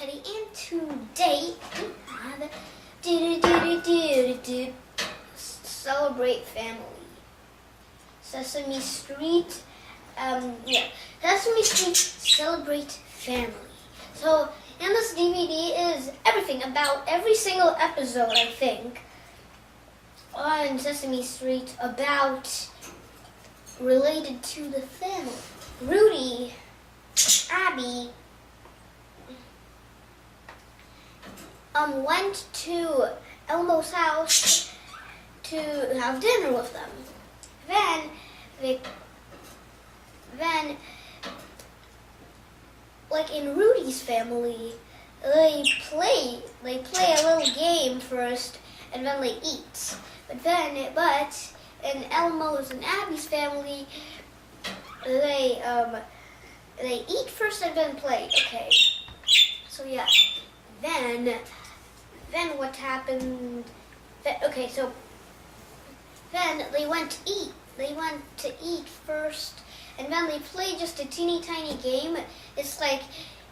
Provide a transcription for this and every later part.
Teddy, and today celebrate family. Sesame Street, Sesame Street celebrate family. So in this DVD is everything about every single episode, I think, on Sesame Street about related to the family. Rudy, Abby, went to Elmo's house to have dinner with them. Then, like in Rudy's family, they play a little game first, and then they eat. But in Elmo's and Abby's family, they eat first and then play. Okay. So yeah. Then what happened? Okay, so then they went to eat. They went to eat first, and then they played just a teeny tiny game. It's like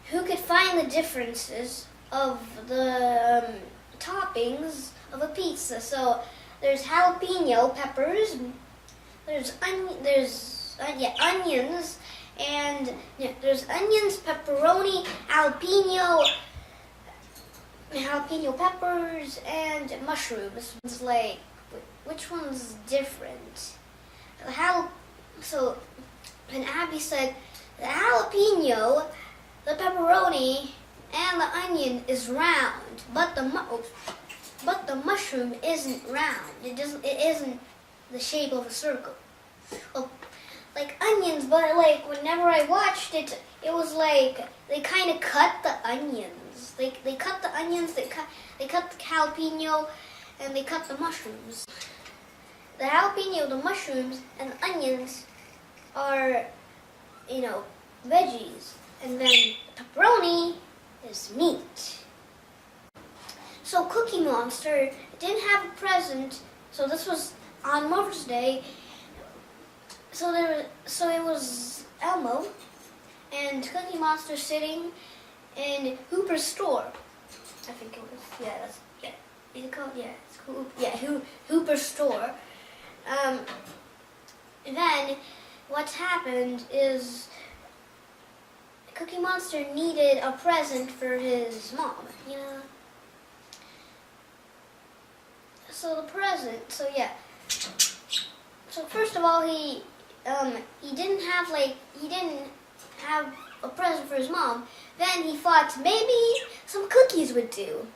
who could find the differences of the toppings of a pizza. So there's jalapeno peppers. There's onions, and there's onions, pepperoni, jalapeno peppers, and mushrooms. It's like, which one's different? So, and Abby said, the jalapeno, the pepperoni, and the onion is round, but the mushroom isn't round. It isn't the shape of a circle. Well, like onions, but like whenever I watched it, it was like they kind of cut the onions. They cut the onions, they cut the jalapeno, and they cut the mushrooms. The jalapeno, the mushrooms, and the onions are, veggies, and then pepperoni is meat. So Cookie Monster didn't have a present, so this was on Mother's Day. So it was Elmo and Cookie Monster sitting in Hooper's store. I think it was. Is it called? Yeah, it's cool. Yeah, Hooper's store. Then what happened is Cookie Monster needed a present for his mom. So the present. So first of all, he didn't have a present for his mom. Then he thought maybe some cookies would do.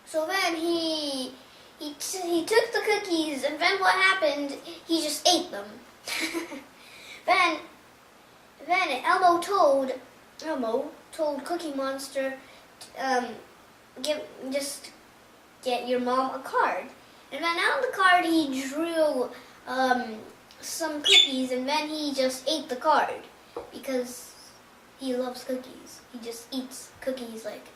So then he took the cookies, and then what happened? He just ate them. Then Elmo told Cookie Monster, just get your mom a card. And then on the card he drew some cookies, and then he just ate the card because he loves cookies. He just eats cookies, like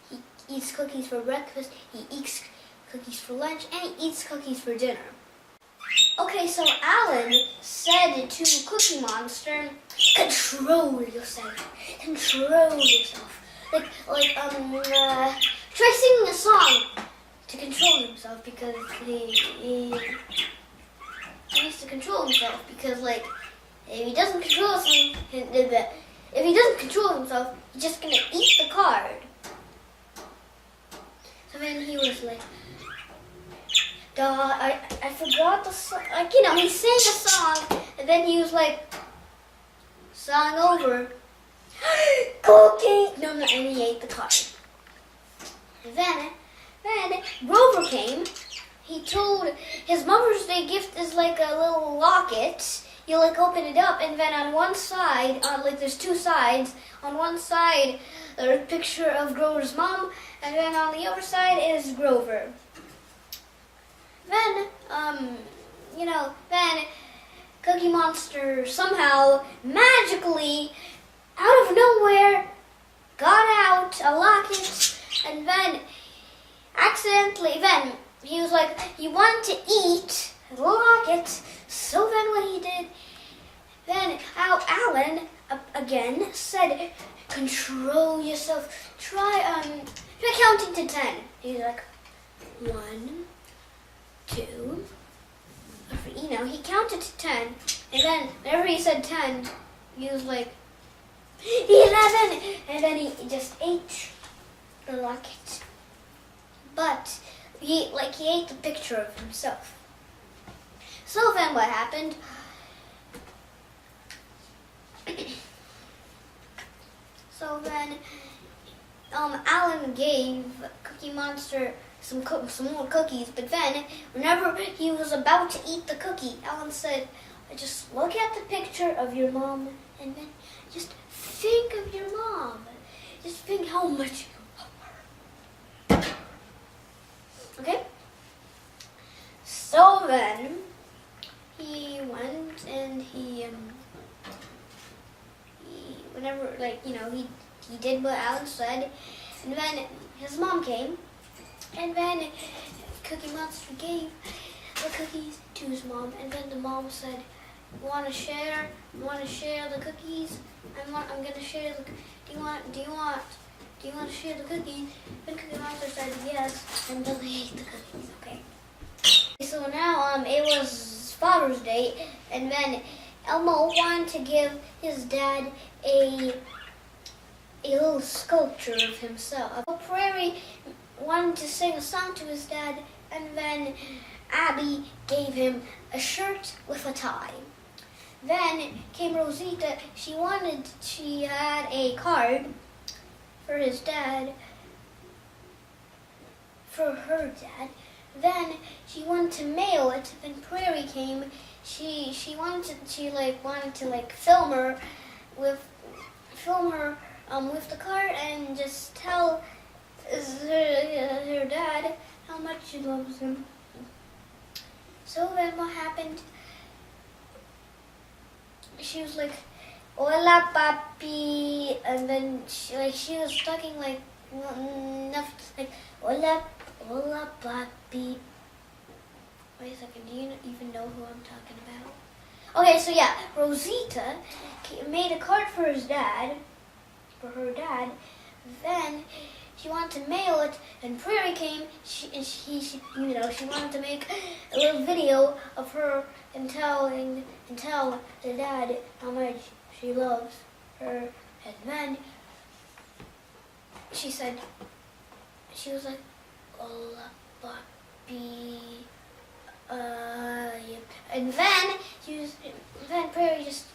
he eats cookies for breakfast, he eats cookies for lunch, and he eats cookies for dinner. Okay, so Alan said to Cookie Monster, control yourself. Try singing a song to control himself, because he needs to control himself, because if he doesn't control himself, he's just gonna eat the card. So then he was like, I forgot the song. He sang a song, and then he was like, song over. Cookie. No, and he ate the card. Then Grover came. He told his Mother's Day gift is like a little locket. You open it up, and then on one side, there's two sides. On one side, there's a picture of Grover's mom, and then on the other side is Grover. Then, then Cookie Monster somehow, magically, out of nowhere, got out a locket, and then accidentally, he was like, he wanted to eat the locket, so then what he did, then Alan again said, control yourself. Try counting to 10. He's like 1, 2, 3. You know, he counted to 10, and then whenever he said 10, he was like 11, and then he just ate the rocket. But he ate the picture of himself. So then what happened? So then Alan gave Cookie Monster some more cookies, but then whenever he was about to eat the cookie, Alan said, just look at the picture of your mom and then just think of your mom. Just think how much you love her. Okay? So then he went and he whenever, he did what Alan said, and then his mom came, and then Cookie Monster gave the cookies to his mom, and then the mom said, "You want to share? You want to share the cookies? I'm gonna share the. Do you want to share the cookies?" And Cookie Monster said yes, and then they ate the cookies. Okay. So now it was Father's Day, and then Elmo wanted to give his dad a little sculpture of himself. Prairie wanted to sing a song to his dad, and then Abby gave him a shirt with a tie. Then came Rosita. She had a card for his dad, for her dad. Then she wanted to mail it. Then Prairie came. She wanted to film her with the card and just tell her dad how much she loves him. So then what happened? She was like, "Hola, papi," and then she was talking like "Hola, hola, papi." Wait a second, do you even know who I'm talking about? Okay, so yeah, Rosita made a card for her dad. Then she wanted to mail it, and Prairie came. She wanted to make a little video of her and tell the dad how much she loves her. And then she was like, "Hola, papi." Yeah. And then Prairie just,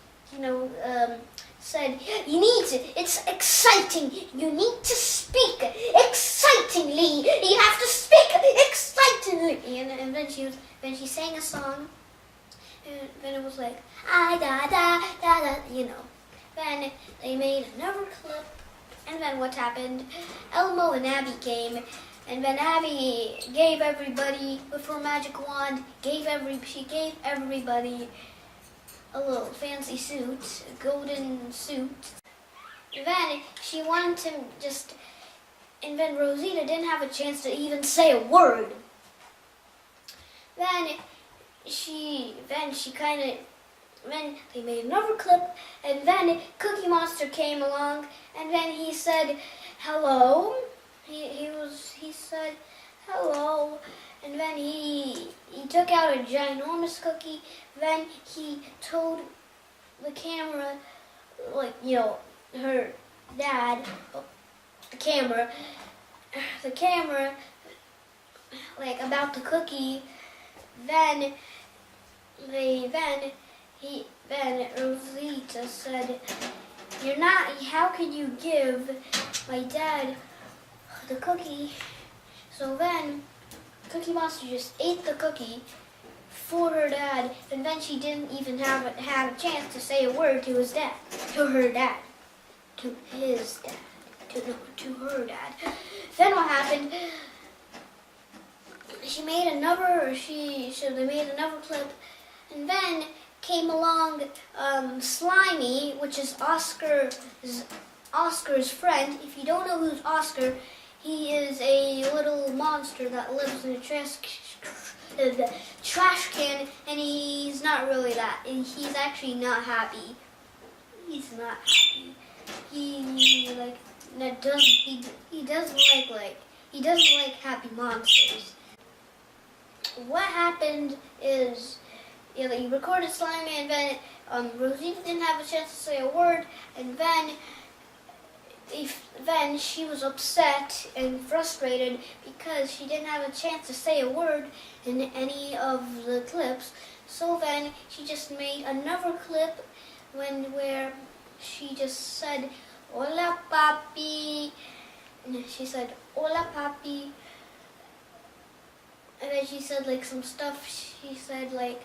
said, it's exciting. You need to speak excitingly. You have to speak excitingly. And then she sang a song. And then it was like, da da da da, Then they made another clip. And then what happened? Elmo and Abby came. And then Abby gave everybody, with her magic wand, she gave everybody a little fancy suit, a golden suit. Then she wanted to and then Rosita didn't have a chance to even say a word. Then they made another clip, and then Cookie Monster came along, and then he said, "Hello." He said hello, and then he took out a ginormous cookie. Then he told the camera, her dad, the camera, about the cookie. Then Rosita said, how can you give my dad the cookie?" So then Cookie Monster just ate the cookie for her dad, and then she didn't even have a chance to say a word to his dad, to her dad, to his dad, to her dad. Then what happened? They made another clip, and then came along Slimy, which is Oscar's friend. If you don't know who's Oscar, he is a little monster that lives in a trash can, and he's not really that. He's actually not happy. He's not happy. he like that doesn't he doesn't like happy monsters. What happened is, he recorded Slimy, and then Rosita didn't have a chance to say a word, and then she was upset and frustrated because she didn't have a chance to say a word in any of the clips. So then she just made another clip where she just said, "Hola papi," and she said, "Hola papi," and then she said like some stuff. She said like,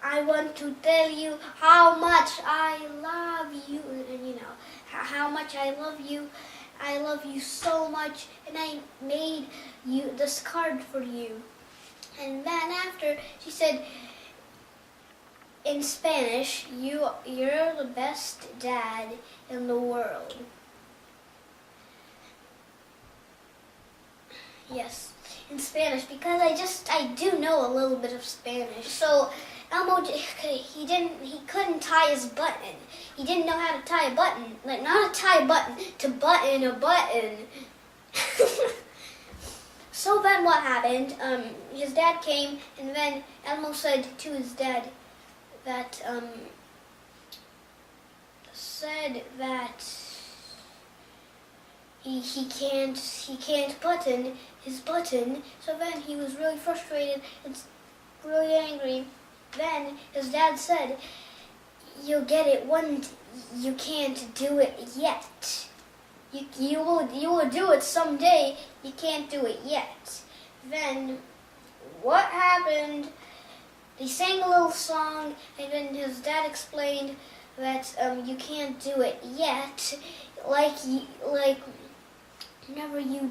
"I want to tell you how much I love you," and how much I love you. I love you so much, and I made you this card for you. And then after she said in Spanish, "You're the best dad in the world." Yes, in Spanish, because I do know a little bit of Spanish. So Elmo, he couldn't tie his button. He didn't know how to tie a button, like not to tie a button, to button a button. So then what happened? His dad came, and then Elmo said to his dad that he can't button his button. So then he was really frustrated and really angry. Then his dad said, "You'll get it you can't do it yet. You will do it someday. You can't do it yet." Then what happened? They sang a little song, and then his dad explained that you can't do it yet, like whenever you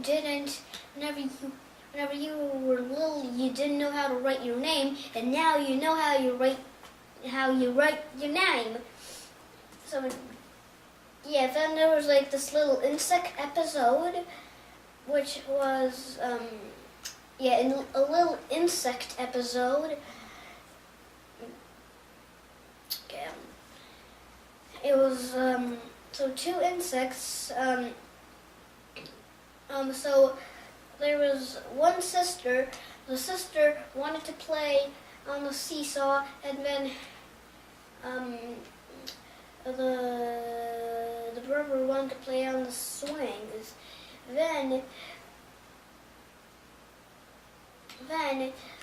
were little, you didn't know how to write your name, and now you know how you write your name. So yeah, then there was like this little insect episode, which was a little insect episode. Okay. It was so two insects. So there was one sister. The sister wanted to play on the seesaw, and then the brother wanted to play on the swings. Then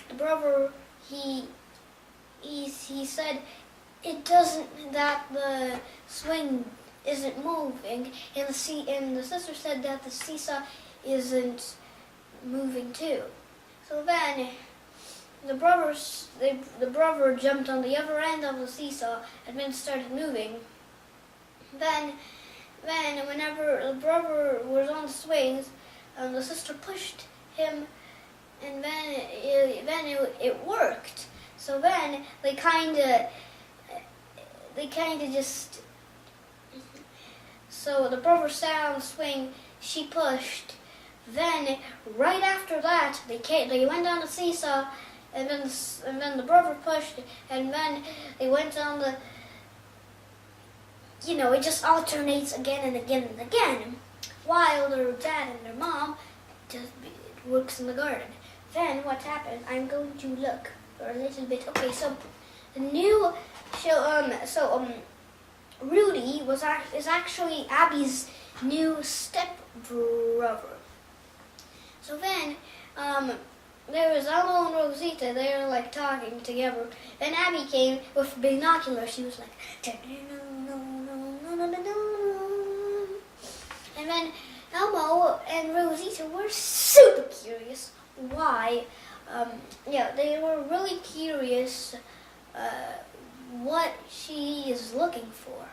the brother he said that the swing isn't moving, and the sister said that the seesaw isn't moving too. So then the brother jumped on the other end of the seesaw and then started moving. Then whenever the brother was on the swings, the sister pushed him, and then it worked. So then they kind of just. So the brother sat on the swing, she pushed. Then right after that, they went on the seesaw, and then the brother pushed, and then they went on the. It just alternates again and again and again, while their dad and their mom just works in the garden. Then what happened? I'm going to look for a little bit. Okay, so the new show. Rudy is actually Abby's new stepbrother. So then, there was Elmo and Rosita. They were like talking together. Then Abby came with binoculars. She was like, and then Elmo and Rosita were super curious. Why? They were really curious what she is looking for.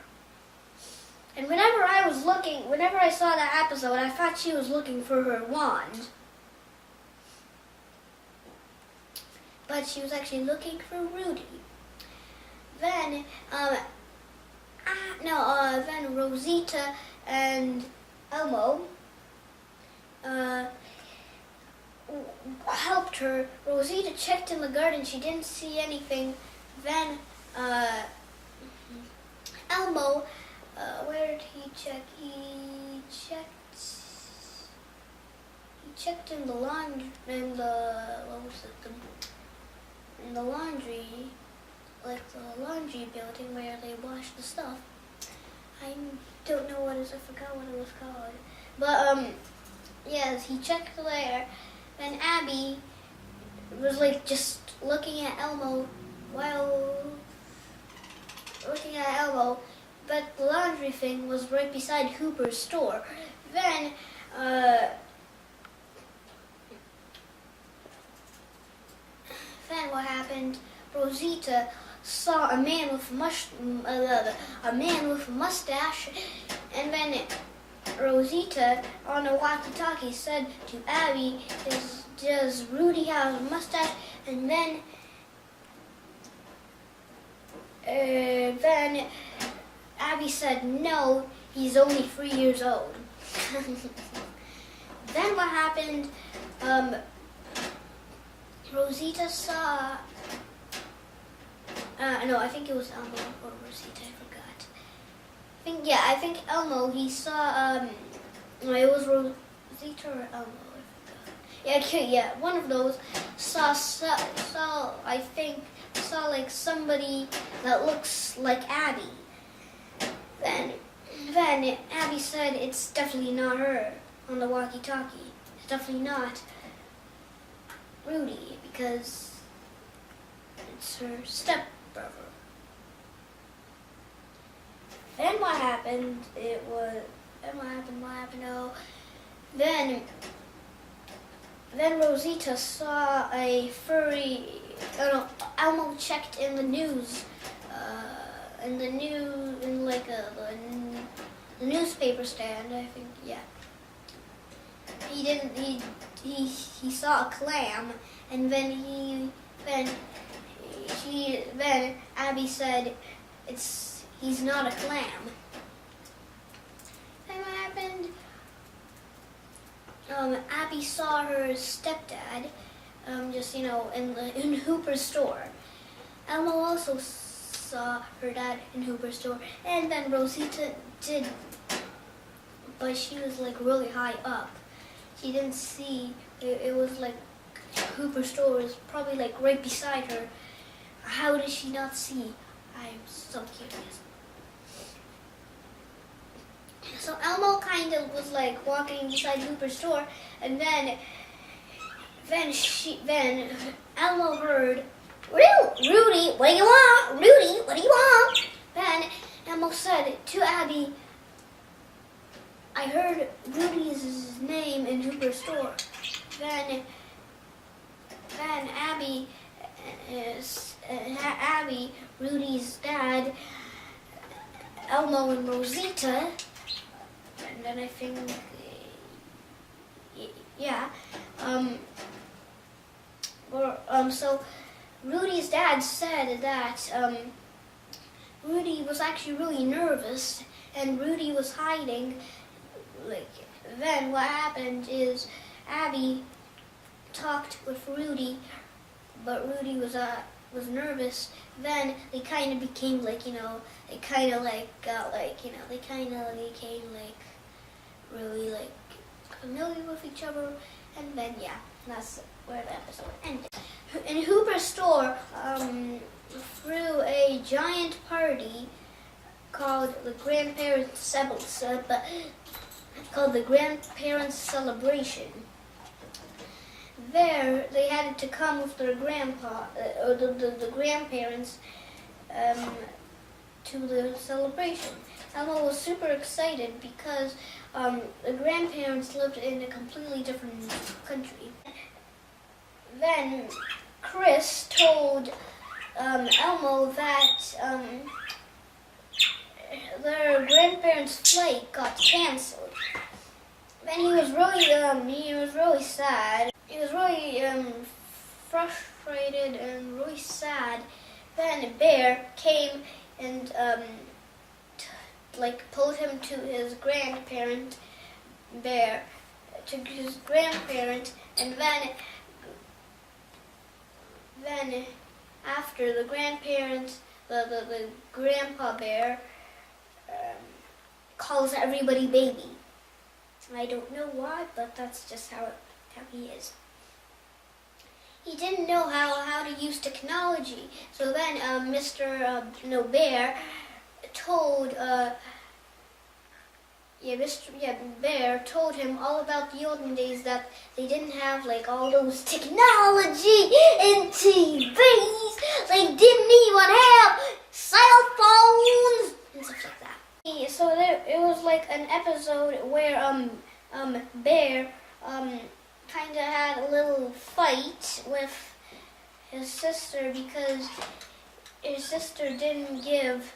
And whenever I saw that episode, I thought she was looking for her wand. But she was actually looking for Rudy. Then, then Rosita and Elmo helped her. Rosita checked in the garden. She didn't see anything. Then Elmo Where did he check? He checked in the laundry, in the laundry, like the laundry building where they wash the stuff. I don't know what it is. I forgot what it was called. But yes, he checked there. Then Abby was like just looking at Elmo while looking at Elmo, but the laundry thing was right beside Hooper's store. Then what happened? Rosita saw a man with a mustache, and then Rosita on a walkie-talkie said to Abby, "Does Rudy have a mustache?" And then Abby said, "No, he's only 3 years old." Then what happened? Rosita saw. No, I think it was Elmo or Rosita. I forgot. I think Elmo. He saw. It was Rosita or Elmo. I forgot. Yeah, one of those saw. I think saw like somebody that looks like Abby. Then Abby said, "It's definitely not her," on the walkie-talkie. It's definitely not Rudy because it's her stepbrother. Then what happened? Oh, then Rosita saw a furry. Oh no, Elmo checked in the news. The newspaper stand. I think. Yeah. He didn't. He saw a clam, and then Abby said, he's not a clam. Then what happened? Abby saw her stepdad, in Hooper's store. Elmo also saw her dad in Hooper's store, and then Rosita did, but she was like really high up. She didn't see. It was like Hooper's store was probably like right beside her. How did she not see? I'm so curious. So Elmo kind of was like walking beside Hooper's store, and then Elmo heard, "Rudy, what do you want? Rudy, what do you want?" Then Elmo said to Abby, "I heard Rudy's name in Hooper's store." Then Abby, Rudy's dad, Elmo and Rosita, and then I think, so Rudy's dad said that Rudy was actually really nervous, and Rudy was hiding. Then what happened is Abby talked with Rudy, but Rudy was nervous. Then they kind of became really familiar with each other, and then that's where the episode ended. In Hooper's store, threw a giant party called the Grandparents' Celebration. There, they had to come with their grandpa, or the grandparents, to the celebration. Elmo was super excited because the grandparents lived in a completely different country. Then Chris told Elmo that their grandparents' flight got canceled. Then he was really sad. He was really frustrated and really sad. Then Bear came and pulled him to his grandparent. Bear to his grandparent, and then after the grandparents, the grandpa bear calls everybody baby. I don't know why, but that's just how he is. He didn't know how to use technology. So then Mr. Bear told Bear told him all about the olden days, that they didn't have like all those technology and TVs. They didn't even have cell phones and stuff like that. So it was like an episode where Bear kind of had a little fight with his sister because his sister didn't give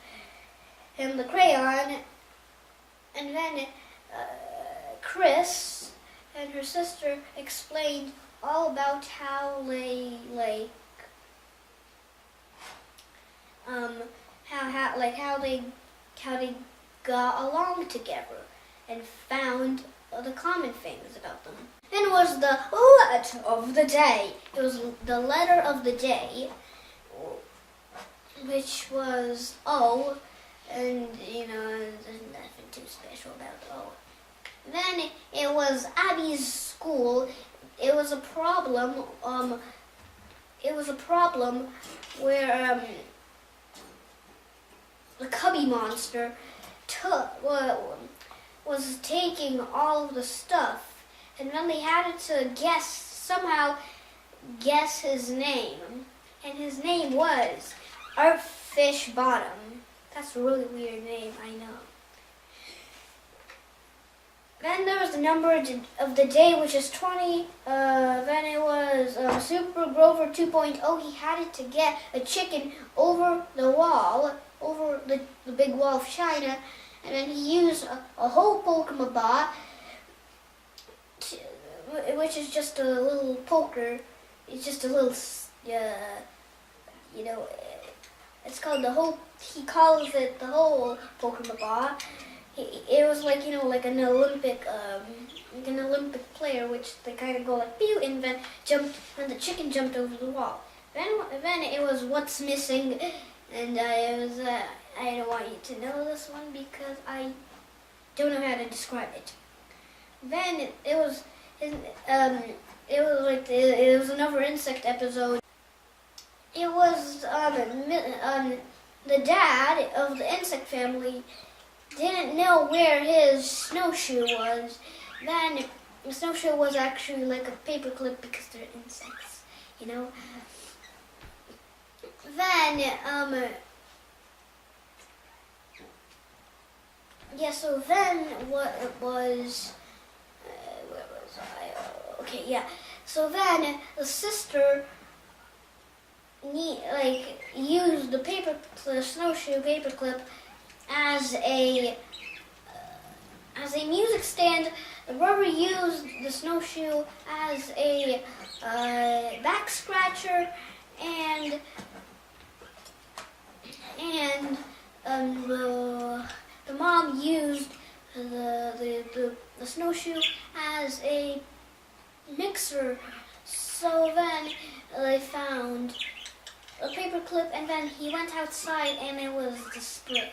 him the crayon, and then Chris and her sister explained all about how they how they got along together and found the common things about them. Then was the letter of the day. It was the letter of the day, which was O, and there's nothing too special about O. Then it was Abby's school. It was a problem. Where the Cubby Monster was taking all of the stuff, and then they had to somehow guess his name, and his name was Fish Bottom. That's a really weird name, I know. Then there was the number of the day, which is 20. Then it was Super Grover 2.0. He had to get a chicken over the wall, over the big wall of China, and then he used a whole Pokemon ball, which is just a little poker. It's just a little, it's called the whole. He calls it the whole Pokemon ball. It was like like an Olympic player, which they kind of go like pew, and then the chicken jumped over the wall. Then it was what's missing, and I don't want you to know this one because I don't know how to describe it. Then it was another insect episode. It was the dad of the insect family didn't know where his snowshoe was. Then the snowshoe was actually like a paperclip because they're insects, Then so then what it was, where was I? Okay, yeah. So then the sister used the snowshoe paperclip as a music stand. The brother used the snowshoe as a back scratcher, and the mom used the snowshoe as a mixer. So then they found a paperclip, and then he went outside, and it was the split.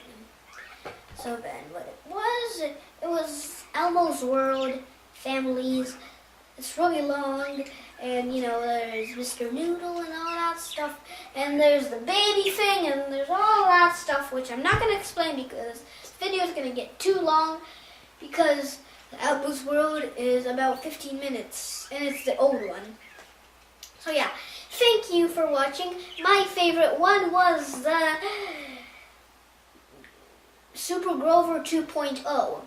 So then what it was Elmo's World, Families. It's really long, and there's Mr. Noodle and all that stuff, and there's the baby thing, and there's all that stuff, which I'm not going to explain because this video is going to get too long, because Elmo's World is about 15 minutes, and it's the old one. So yeah, thank you for watching. My favorite one was the Super Grover 2.0,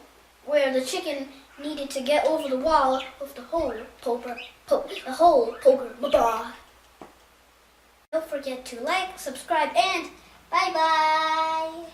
where the chicken needed to get over the wall with the whole poker ball. Don't forget to like, subscribe, and bye-bye.